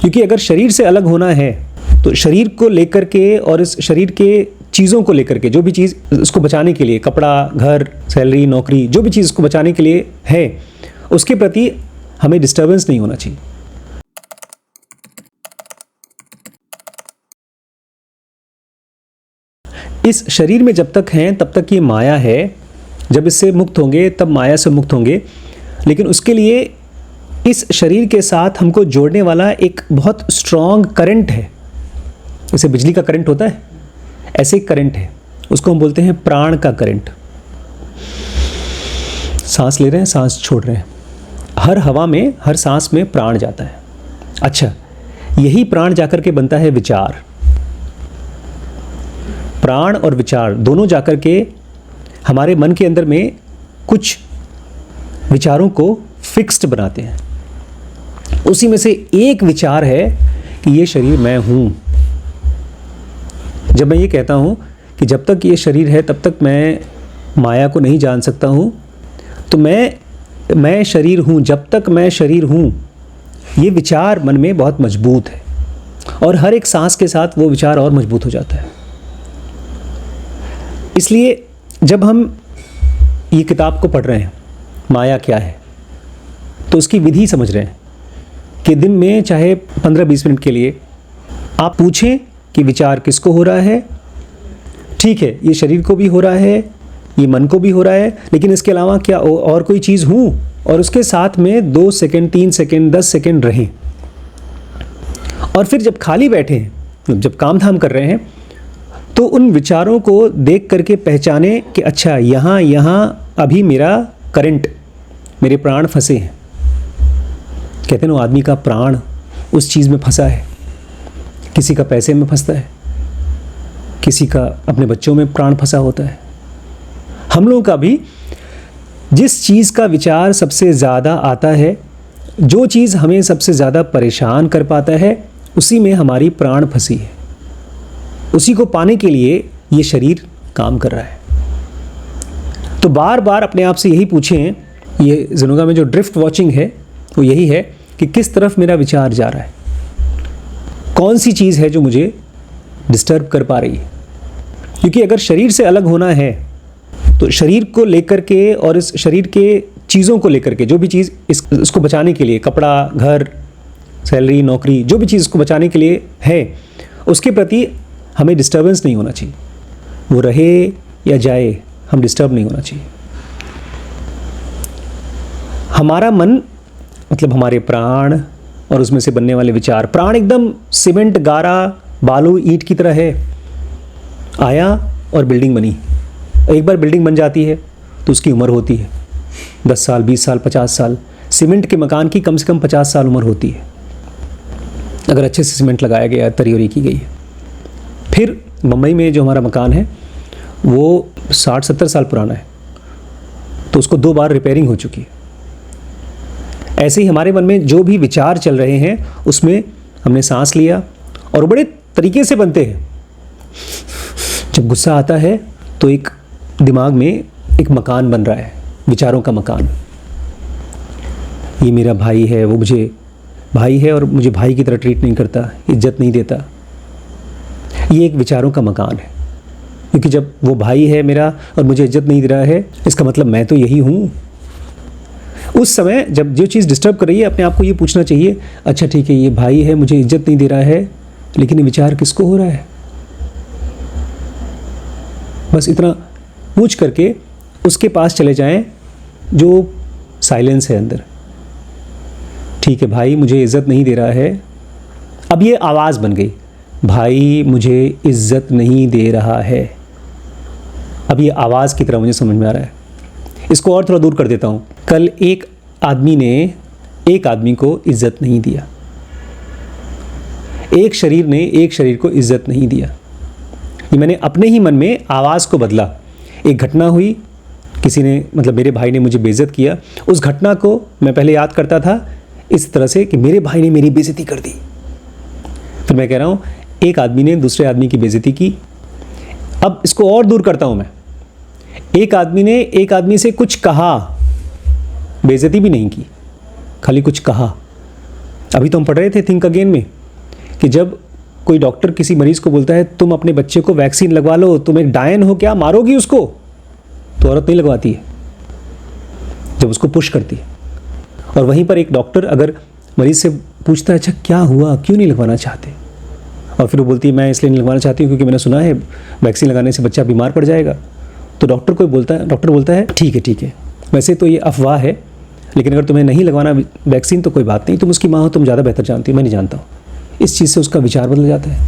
क्योंकि अगर शरीर से अलग होना है तो शरीर को लेकर के और इस शरीर के चीज़ों को लेकर के, जो भी चीज़ उसको बचाने के लिए, कपड़ा, घर, सैलरी, नौकरी, जो भी चीज़ उसको बचाने के लिए है, उसके प्रति हमें डिस्टर्बेंस नहीं होना चाहिए। इस शरीर में जब तक हैं तब तक ये माया है, जब इससे मुक्त होंगे तब माया से मुक्त होंगे। लेकिन उसके लिए इस शरीर के साथ हमको जोड़ने वाला एक बहुत स्ट्रॉन्ग करंट है। जैसे बिजली का करंट होता है, ऐसे एक करंट है, उसको हम बोलते हैं प्राण का करंट। सांस ले रहे हैं, सांस छोड़ रहे हैं, हर हवा में, हर सांस में प्राण जाता है। अच्छा, यही प्राण जाकर के बनता है विचार। प्राण और विचार दोनों जाकर के हमारे मन के अंदर में कुछ विचारों को फिक्स्ड बनाते हैं। उसी में से एक विचार है कि ये शरीर मैं हूँ। जब मैं ये कहता हूँ कि जब तक ये शरीर है तब तक मैं माया को नहीं जान सकता हूँ, तो मैं शरीर हूँ, जब तक मैं शरीर हूँ, ये विचार मन में बहुत मजबूत है। और हर एक सांस के साथ वो विचार और मजबूत हो जाता है। इसलिए जब हम ये किताब को पढ़ रहे हैं, माया क्या है, तो उसकी विधि समझ रहे हैं कि दिन में चाहे 15-20 मिनट के लिए आप पूछें कि विचार किसको हो रहा है। ठीक है, ये शरीर को भी हो रहा है, ये मन को भी हो रहा है, लेकिन इसके अलावा क्या और कोई चीज़ हूँ? और उसके साथ में 2 सेकंड, 3 सेकंड, 10 सेकंड रहें। और फिर जब खाली बैठे हैं, जब काम धाम कर रहे हैं, तो उन विचारों को देख करके पहचाने कि अच्छा, यहाँ अभी मेरा करंट, मेरे प्राण फंसे हैं। कहते हैं ना, आदमी का प्राण उस चीज़ में फंसा है। किसी का पैसे में फंसता है, किसी का अपने बच्चों में प्राण फंसा होता है। हम लोगों का भी जिस चीज़ का विचार सबसे ज़्यादा आता है, जो चीज़ हमें सबसे ज़्यादा परेशान कर पाता है, उसी में हमारी प्राण फंसी है। उसी को पाने के लिए ये शरीर काम कर रहा है। तो बार बार अपने आप से यही पूछें, ये ज़ेनोगा में जो ड्रिफ्ट वॉचिंग है वो यही है कि किस तरफ मेरा विचार जा रहा है, कौन सी चीज़ है जो मुझे डिस्टर्ब कर पा रही है। क्योंकि अगर शरीर से अलग होना है तो शरीर को लेकर के और इस शरीर के चीज़ों को लेकर के, जो भी चीज़ इसको बचाने के लिए, कपड़ा, घर, सैलरी, नौकरी, जो भी चीज़ इसको बचाने के लिए है, उसके प्रति हमें डिस्टर्बेंस नहीं होना चाहिए। वो रहे या जाए, हम डिस्टर्ब नहीं होना चाहिए। हमारा मन मतलब हमारे प्राण और उसमें से बनने वाले विचार। प्राण एकदम सीमेंट, गारा, बालू, ईंट की तरह है। आया और बिल्डिंग बनी। एक बार बिल्डिंग बन जाती है तो उसकी उम्र होती है 10 साल, 20 साल, 50 साल। सीमेंट के मकान की कम से कम 50 साल उम्र होती है, अगर अच्छे से सीमेंट लगाया गया, तरी की गई है। फिर मुंबई में जो हमारा मकान है वो 60-70 साल पुराना है, तो उसको 2 बार रिपेयरिंग हो चुकी है। ऐसे ही हमारे मन में जो भी विचार चल रहे हैं, उसमें हमने सांस लिया और बड़े तरीके से बनते हैं। जब गुस्सा आता है तो एक दिमाग में एक मकान बन रहा है, विचारों का मकान। ये मेरा भाई है, वो मुझे भाई है और मुझे भाई की तरह ट्रीट नहीं करता, इज्जत नहीं देता। ये एक विचारों का मकान है। क्योंकि जब वो भाई है मेरा और मुझे इज्जत नहीं दे रहा है, इसका मतलब मैं तो यही हूँ। उस समय जब जो चीज़ डिस्टर्ब कर रही है, अपने आप को ये पूछना चाहिए, अच्छा ठीक है, ये भाई है, मुझे इज्जत नहीं दे रहा है, लेकिन ये विचार किसको हो रहा है? बस इतना पूछ करके उसके पास चले जाएं जो साइलेंस है अंदर। ठीक है, भाई मुझे इज्जत नहीं दे रहा है। अब ये आवाज़ बन गई, भाई मुझे इज्जत नहीं दे रहा है। अब ये आवाज़ की तरह मुझे समझ में आ रहा है। इसको और थोड़ा दूर कर देता हूँ। कल एक आदमी ने एक आदमी को इज्जत नहीं दिया, एक शरीर ने एक शरीर को इज्जत नहीं दिया। ये मैंने अपने ही मन में आवाज़ को बदला। एक घटना हुई, किसी ने मतलब मेरे भाई ने मुझे बेइज्जत किया। उस घटना को मैं पहले याद करता था इस तरह से कि मेरे भाई ने मेरी बेइज्जती कर दी। फिर मैं कह रहा हूँ एक आदमी ने दूसरे आदमी की बेइज्जती की। अब इसको और दूर करता हूँ मैं। एक आदमी ने एक आदमी से कुछ कहा, बेइज्जती भी नहीं की, खाली कुछ कहा। अभी तो हम पढ़ रहे थे थिंक अगेन में कि जब कोई डॉक्टर किसी मरीज को बोलता है तुम अपने बच्चे को वैक्सीन लगवा लो, तुम एक डायन हो क्या, मारोगी उसको, तो औरत नहीं लगवाती है, जब उसको पुश करती है। और वहीं पर एक डॉक्टर अगर मरीज से पूछता है अच्छा क्या हुआ, क्यों नहीं लगवाना चाहते, और फिर वो बोलती है मैं इसलिए नहीं लगवाना चाहती हूँ क्योंकि मैंने सुना है वैक्सीन लगाने से बच्चा बीमार पड़ जाएगा, तो डॉक्टर बोलता है ठीक है, वैसे तो ये अफवाह है, लेकिन अगर तुम्हें नहीं लगवाना वैक्सीन तो कोई बात नहीं, तुम उसकी माँ हो, तुम ज़्यादा बेहतर जानती हो, मैं नहीं जानता हूँ। इस चीज़ से उसका विचार बदल जाता है।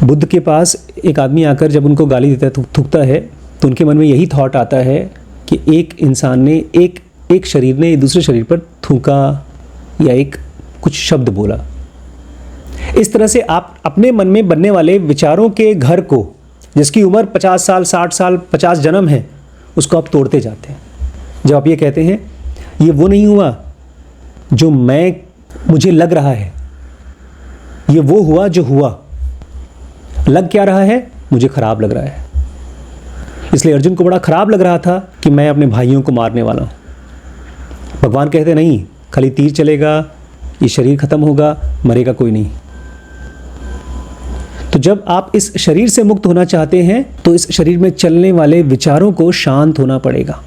बुद्ध के पास एक आदमी आकर जब उनको गाली देता है, थूकता है, तो उनके मन में यही थॉट आता है कि एक इंसान ने एक शरीर ने दूसरे शरीर पर थूका या एक कुछ शब्द बोला। इस तरह से आप अपने मन में बनने वाले विचारों के घर को, जिसकी उम्र 50 साल 60 साल 50 जन्म है, उसको आप तोड़ते जाते हैं। जब आप ये कहते हैं ये वो नहीं हुआ जो मुझे लग रहा है, ये वो हुआ जो हुआ, लग क्या रहा है, मुझे खराब लग रहा है। इसलिए अर्जुन को बड़ा खराब लग रहा था कि मैं अपने भाइयों को मारने वाला हूँ। भगवान कहते नहीं, खाली तीर चलेगा, ये शरीर खत्म होगा, मरेगा कोई नहीं। तो जब आप इस शरीर से मुक्त होना चाहते हैं तो इस शरीर में चलने वाले विचारों को शांत होना पड़ेगा,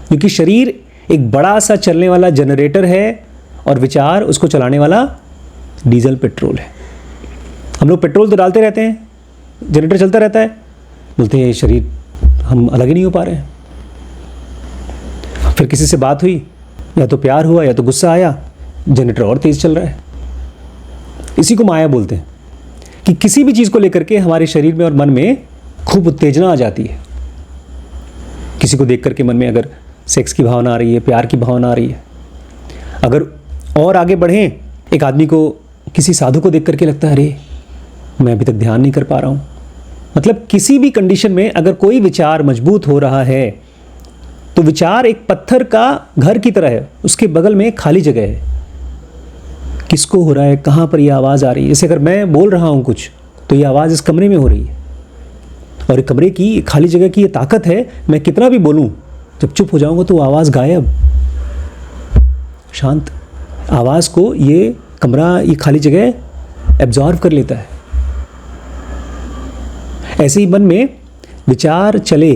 क्योंकि शरीर एक बड़ा सा चलने वाला जनरेटर है और विचार उसको चलाने वाला डीजल पेट्रोल है। हम लोग पेट्रोल तो डालते रहते हैं, जनरेटर चलता रहता है, बोलते हैं ये शरीर हम अलग ही नहीं हो पा रहे हैं। फिर किसी से बात हुई, या तो प्यार हुआ या तो गुस्सा आया, जनरेटर और तेज चल रहा है। इसी को माया बोलते हैं कि किसी भी चीज़ को लेकर के हमारे शरीर में और मन में खूब उत्तेजना आ जाती है। किसी को देख करके मन में अगर सेक्स की भावना आ रही है, प्यार की भावना आ रही है। अगर और आगे बढ़ें, एक आदमी को किसी साधु को देख करके लगता है अरे मैं अभी तक ध्यान नहीं कर पा रहा हूँ। मतलब किसी भी कंडीशन में अगर कोई विचार मजबूत हो रहा है तो विचार एक पत्थर का घर की तरह है, उसके बगल में खाली जगह है। किसको हो रहा है, कहाँ पर यह आवाज़ आ रही है। जैसे अगर मैं बोल रहा हूँ कुछ तो ये आवाज़ इस कमरे में हो रही है, और कमरे की खाली जगह की ये ताकत है, मैं कितना भी बोलूँ जब चुप हो जाऊँगा तो आवाज़ गायब, शांत। आवाज़ को ये कमरा, ये खाली जगह एब्जॉर्व कर लेता है। ऐसे ही मन में विचार चले,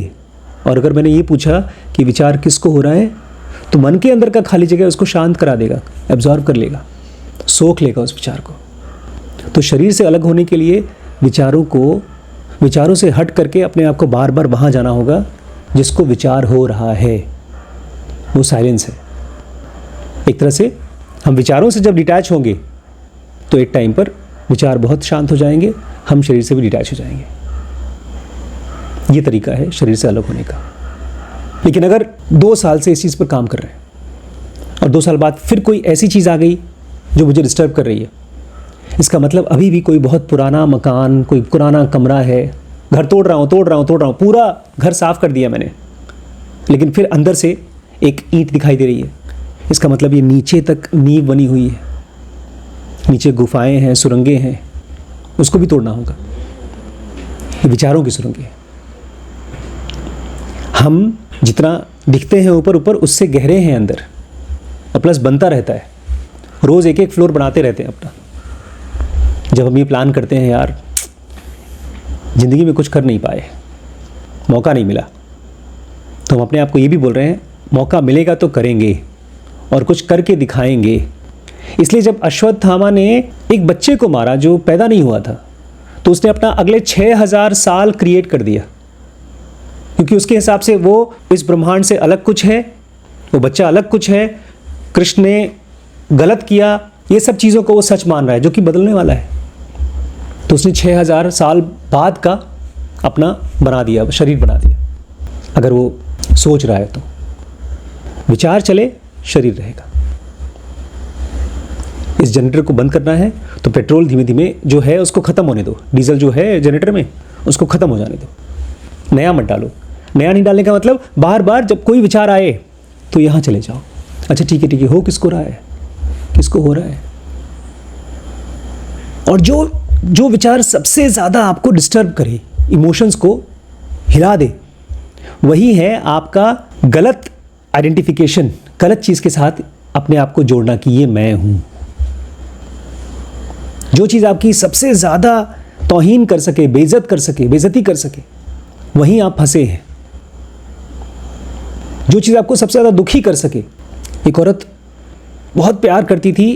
और अगर मैंने ये पूछा कि विचार किसको हो रहा है, तो मन के अंदर का खाली जगह उसको शांत करा देगा, एब्जॉर्व कर लेगा, सोख लेगा उस विचार को। तो शरीर से अलग होने के लिए विचारों से हट करके अपने आप को बार बार वहाँ जाना होगा जिसको विचार हो रहा है, वो साइलेंस है। एक तरह से हम विचारों से जब डिटैच होंगे तो एक टाइम पर विचार बहुत शांत हो जाएंगे, हम शरीर से भी डिटैच हो जाएंगे। ये तरीका है शरीर से अलग होने का। लेकिन अगर 2 साल से इस चीज़ पर काम कर रहे हैं और 2 साल बाद फिर कोई ऐसी चीज़ आ गई जो मुझे डिस्टर्ब कर रही है, इसका मतलब अभी भी कोई बहुत पुराना मकान, कोई पुराना कमरा है, घर तोड़ रहा हूँ, पूरा घर साफ कर दिया मैंने, लेकिन फिर अंदर से एक ईंट दिखाई दे रही है। इसका मतलब ये नीचे तक नींव बनी हुई है, नीचे गुफाएं हैं, सुरंगें हैं, उसको भी तोड़ना होगा। ये विचारों की सुरंगें हैं। हम जितना दिखते हैं ऊपर ऊपर, उससे गहरे हैं अंदर, और प्लस बनता रहता है। रोज़ एक फ्लोर बनाते रहते हैं अपना। जब हम ये प्लान करते हैं यार ज़िंदगी में कुछ कर नहीं पाए, मौका नहीं मिला, तो हम अपने आप को ये भी बोल रहे हैं मौका मिलेगा तो करेंगे और कुछ करके दिखाएंगे। इसलिए जब अश्वत्थामा ने एक बच्चे को मारा जो पैदा नहीं हुआ था, तो उसने अपना अगले 6000 साल क्रिएट कर दिया, क्योंकि उसके हिसाब से वो इस ब्रह्मांड से अलग कुछ है, वो बच्चा अलग कुछ है, कृष्ण ने गलत किया, ये सब चीज़ों को वो सच मान रहा है जो कि बदलने वाला है। तो उसने 6000 साल बाद का अपना बना दिया, शरीर बना दिया। अगर वो सोच रहा है तो विचार चले, शरीर रहेगा। इस जनरेटर को बंद करना है तो पेट्रोल धीमे धीमे जो है उसको ख़त्म होने दो, डीजल जो है जनरेटर में उसको ख़त्म हो जाने दो, नया मत डालो। नया नहीं डालने का मतलब बार बार जब कोई विचार आए तो यहाँ चले जाओ, अच्छा ठीक है हो किसको रहा है, किसको हो रहा है। और जो विचार सबसे ज़्यादा आपको डिस्टर्ब करे, इमोशंस को हिला दे, वही है आपका गलत आइडेंटिफिकेशन, गलत चीज़ के साथ अपने आप को जोड़ना कि ये मैं हूं। जो चीज़ आपकी सबसे ज़्यादा तौहीन कर सके, बेइज्जत कर सके, बेइज्जती कर सके, वहीं आप फंसे हैं। जो चीज़ आपको सबसे ज़्यादा दुखी कर सके। एक औरत बहुत प्यार करती थी,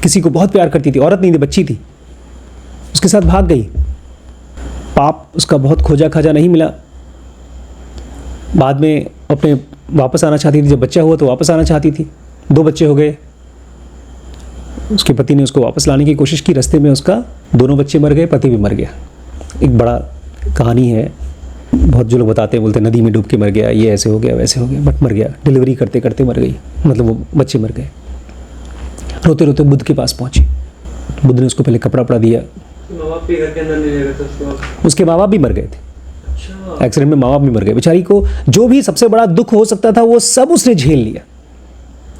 किसी को बहुत प्यार करती थी, औरत नहीं थी, बच्ची थी, उसके साथ भाग गई। पाप उसका बहुत खोजा खाजा नहीं मिला। बाद में अपने वापस आना चाहती थी, जब बच्चा हुआ तो वापस आना चाहती थी। 2 बच्चे हो गए, उसके पति ने उसको वापस लाने की कोशिश की, रास्ते में उसका 2 बच्चे मर गए, पति भी मर गया। एक बड़ा कहानी है, बहुत जो लोग बताते हैं, बोलते हैं नदी में डूब के मर गया, ये ऐसे हो गया वैसे हो गया, बट मर गया। डिलीवरी करते करते मर गई, मतलब वो बच्चे मर गए। रोते रोते बुद्ध के पास पहुंची। बुद्ध ने उसको पहले कपड़ा वपड़ा दिया। माँ बाप भी घर के अंदर नहीं रह रहे थे, उसके माँ बाप भी मर गए थे। अच्छा। एक्सीडेंट में माँ बाप भी मर गए। बेचारी को जो भी सबसे बड़ा दुख हो सकता था वो सब उसने झेल लिया,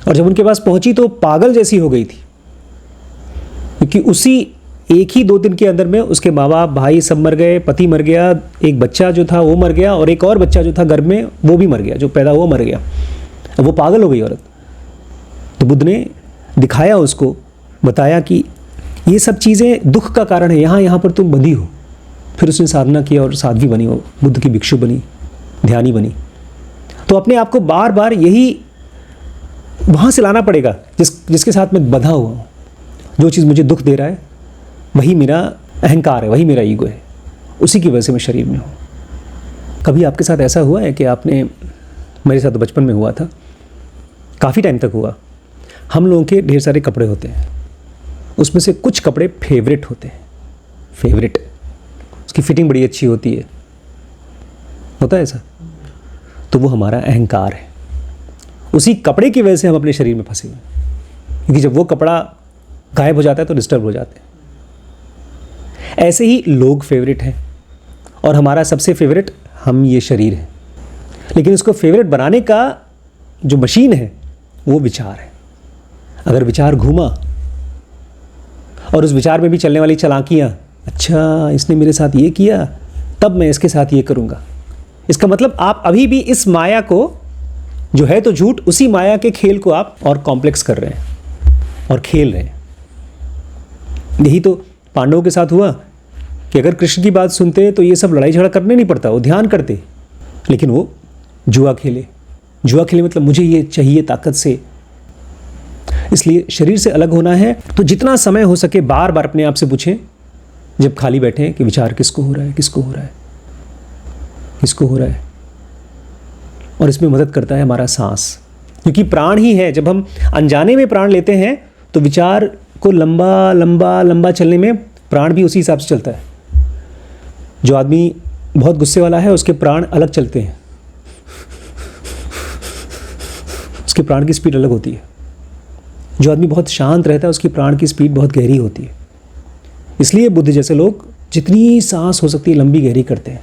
और जब उनके पास पहुंची तो पागल जैसी हो गई थी, क्योंकि उसी एक ही 2 दिन के अंदर में उसके माँ बाप, भाई सब मर गए, पति मर गया, एक बच्चा जो था वो मर गया, और एक और बच्चा जो था गर्भ में वो भी मर गया, जो पैदा हुआ मर गया। अब वो पागल हो गई औरत। तो बुद्ध ने दिखाया उसको, बताया कि ये सब चीज़ें दुख का कारण है, यहाँ पर तुम बंधी हो। फिर उसने साधना किया और साध्वी बनी, वो बुद्ध की भिक्षु बनी, ध्यानी बनी। तो अपने आप को बार बार यही वहाँ से लाना पड़ेगा जिसके साथ मैं बंधा हुआ हूँ। जो चीज़ मुझे दुख दे रहा है वही मेरा अहंकार है, वही मेरा ईगो है, उसी की वजह से मैं शरीर में हूँ। कभी आपके साथ ऐसा हुआ है कि आपने, मेरे साथ तो बचपन में हुआ था, काफ़ी टाइम तक हुआ। हम लोगों के ढेर सारे कपड़े होते हैं, उसमें से कुछ कपड़े फेवरेट होते हैं। फेवरेट, उसकी फिटिंग बड़ी अच्छी होती है, होता है ऐसा, तो वो हमारा अहंकार है। उसी कपड़े की वजह से हम अपने शरीर में फंसे हुए, क्योंकि जब वो कपड़ा गायब हो जाता है तो डिस्टर्ब हो जाते हैं। ऐसे ही लोग फेवरेट हैं, और हमारा सबसे फेवरेट हम ये शरीर है। लेकिन इसको फेवरेट बनाने का जो मशीन है वो विचार है। अगर विचार घूमा और उस विचार में भी चलने वाली चालाकियाँ, अच्छा इसने मेरे साथ ये किया तब मैं इसके साथ ये करूँगा, इसका मतलब आप अभी भी इस माया को, जो है तो झूठ, उसी माया के खेल को आप और कॉम्प्लेक्स कर रहे हैं और खेल रहे हैं। यही तो पांडवों के साथ हुआ कि अगर कृष्ण की बात सुनते तो ये सब लड़ाई झगड़ा करने नहीं पड़ता, वो ध्यान करते, लेकिन वो जुआ खेले। जुआ खेले मतलब मुझे ये चाहिए ताकत से। इसलिए शरीर से अलग होना है तो जितना समय हो सके बार बार अपने आप से पूछें, जब खाली बैठे, कि विचार किसको हो रहा है, किसको हो रहा है, किसको हो रहा है। और इसमें मदद करता है हमारा सांस, क्योंकि प्राण ही है। जब हम अनजाने में प्राण लेते हैं तो विचार को लंबा लंबा लंबा चलने में प्राण भी उसी हिसाब से चलता है। जो आदमी बहुत गुस्से वाला है उसके प्राण अलग चलते हैं, उसके प्राण की स्पीड अलग होती है। जो आदमी बहुत शांत रहता है उसकी प्राण की स्पीड बहुत गहरी होती है। इसलिए बुद्ध जैसे लोग जितनी सांस हो सकती है लंबी गहरी करते हैं।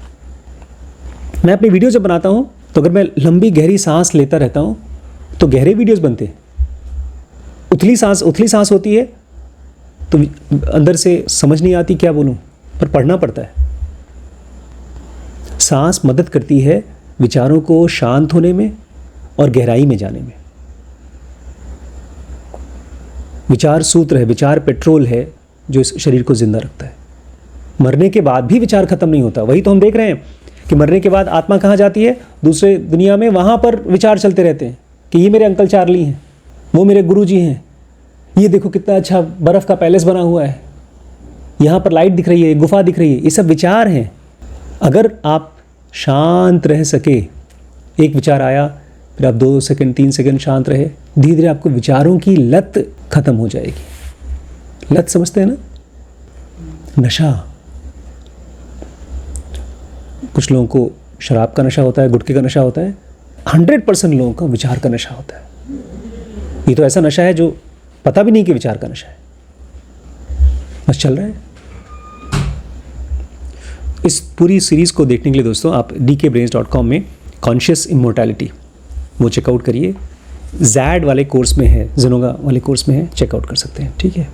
मैं अपनी वीडियो जब बनाता हूँ तो अगर मैं लंबी गहरी सांस लेता रहता हूँ तो गहरे वीडियोस बनते हैं। उथली सांस होती है तो अंदर से समझ नहीं आती क्या बोलूँ, पर पढ़ना पड़ता है। सांस मदद करती है विचारों को शांत होने में और गहराई में जाने में। विचार सूत्र है, विचार पेट्रोल है जो इस शरीर को जिंदा रखता है। मरने के बाद भी विचार खत्म नहीं होता। वही तो हम देख रहे हैं कि मरने के बाद आत्मा कहाँ जाती है, दूसरे दुनिया में। वहाँ पर विचार चलते रहते हैं कि ये मेरे अंकल चार्ली हैं, वो मेरे गुरुजी हैं, ये देखो कितना अच्छा बर्फ़ का पैलेस बना हुआ है, यहाँ पर लाइट दिख रही है, गुफा दिख रही है। ये सब विचार हैं। अगर आप शांत रह सके, एक विचार आया, फिर आप 2 सेकंड 3 सेकंड शांत रहे, धीरे धीरे आपको विचारों की लत खत्म हो जाएगी। लत समझते हैं ना, नशा। कुछ लोगों को शराब का नशा होता है, गुटखे का नशा होता है। 100% लोगों का विचार का नशा होता है। ये तो ऐसा नशा है जो पता भी नहीं कि विचार का नशा है, बस चल रहा है। इस पूरी सीरीज़ को देखने के लिए दोस्तों आप dkbrains.com में कॉन्शियस इमोर्टैलिटी वो चेकआउट करिए। जैड वाले कोर्स में है, ज़ेनोगा वाले कोर्स में है, चेकआउट कर सकते हैं। ठीक है।